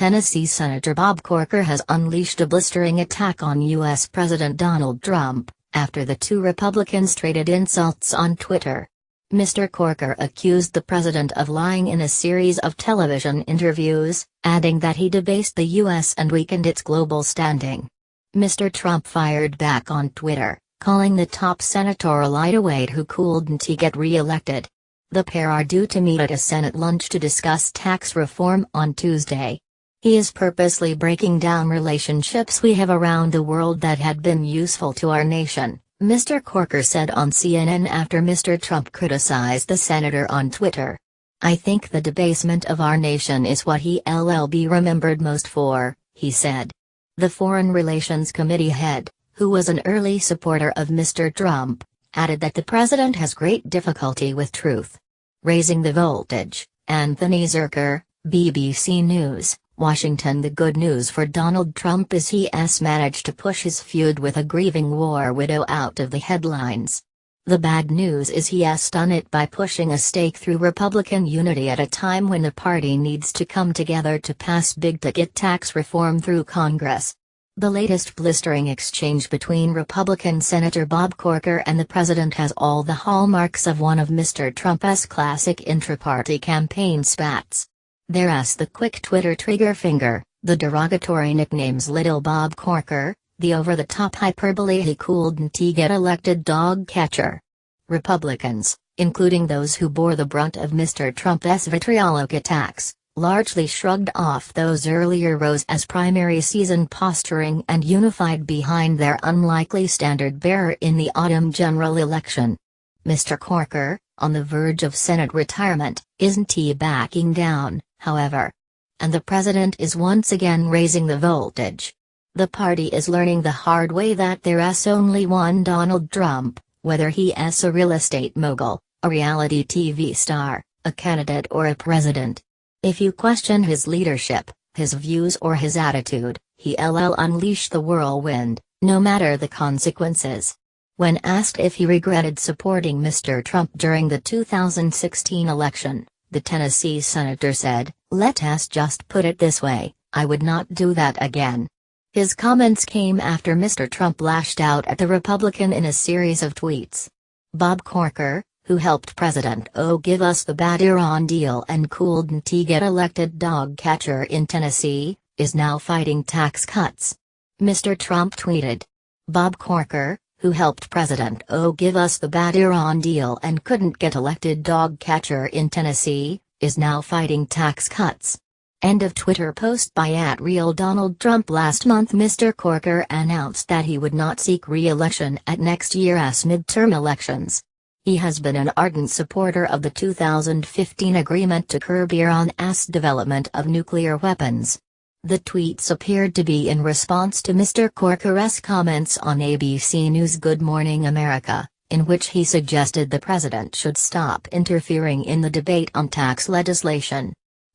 Tennessee Senator Bob Corker has unleashed a blistering attack on U.S. President Donald Trump, after the two Republicans traded insults on Twitter. Mr. Corker accused the president of lying in a series of television interviews, adding that he debased the U.S. and weakened its global standing. Mr. Trump fired back on Twitter, calling the top senatorial lightweight who couldn't get re-elected. The pair are due to meet at a Senate lunch to discuss tax reform on Tuesday. He is purposely breaking down relationships we have around the world that had been useful to our nation, Mr. Corker said on CNN after Mr. Trump criticized the senator on Twitter. I think the debasement of our nation is what he'll be remembered most for, he said. The Foreign Relations Committee head, who was an early supporter of Mr. Trump, added that the president has great difficulty with truth. Raising the voltage, Anthony Zerker, BBC News, Washington. The good news for Donald Trump is he has managed to push his feud with a grieving war widow out of the headlines. The bad news is he has done it by pushing a stake through Republican unity at a time when the party needs to come together to pass big-ticket tax reform through Congress. The latest blistering exchange between Republican Senator Bob Corker and the president has all the hallmarks of one of Mr. Trump's classic intra-party campaign spats. There's the quick Twitter trigger finger, the derogatory nicknames Little Bob Corker, the over-the-top hyperbole he couldn't get elected dog catcher. Republicans, including those who bore the brunt of Mr. Trump's vitriolic attacks, largely shrugged off those earlier rows as primary season posturing and unified behind their unlikely standard-bearer in the autumn general election. Mr. Corker, on the verge of Senate retirement, isn't backing down, however. And the president is once again raising the voltage. The party is learning the hard way that there's only one Donald Trump, whether he's a real estate mogul, a reality TV star, a candidate or a president. If you question his leadership, his views or his attitude, he'll unleash the whirlwind, no matter the consequences. When asked if he regretted supporting Mr. Trump during the 2016 election, the Tennessee senator said, "Let's just put it this way, I would not do that again." His comments came after Mr. Trump lashed out at the Republican in a series of tweets. Bob Corker, who helped President give us the bad Iran deal and couldn't get elected dog catcher in Tennessee, is now fighting tax cuts. Mr. Trump tweeted. Bob Corker, who helped President give us the bad Iran deal and couldn't get elected dog catcher in Tennessee, is now fighting tax cuts. End of Twitter post by @RealDonaldTrump. Last month Mr. Corker announced that he would not seek re-election at next year's midterm elections. He has been an ardent supporter of the 2015 agreement to curb Iran's development of nuclear weapons. The tweets appeared to be in response to Mr. Corker's comments on ABC News' Good Morning America, in which he suggested the president should stop interfering in the debate on tax legislation.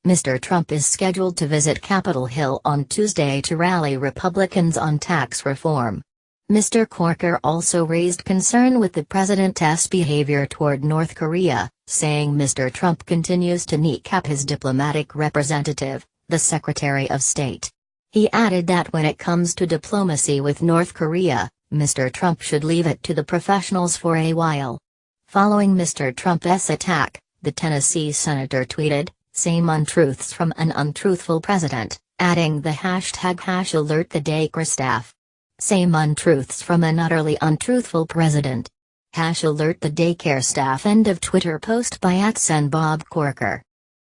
Mr. Trump is scheduled to visit Capitol Hill on Tuesday to rally Republicans on tax reform. Mr. Corker also raised concern with the president's behavior toward North Korea, saying Mr. Trump continues to kneecap his diplomatic representative, the Secretary of State. He added that when it comes to diplomacy with North Korea, Mr. Trump should leave it to the professionals for a while. Following Mr. Trump's attack, the Tennessee senator tweeted, "Same untruths from an untruthful president," adding the #alert the staff. Same untruths from an utterly untruthful president. #alert the daycare staff. End of Twitter post by @Bob Corker.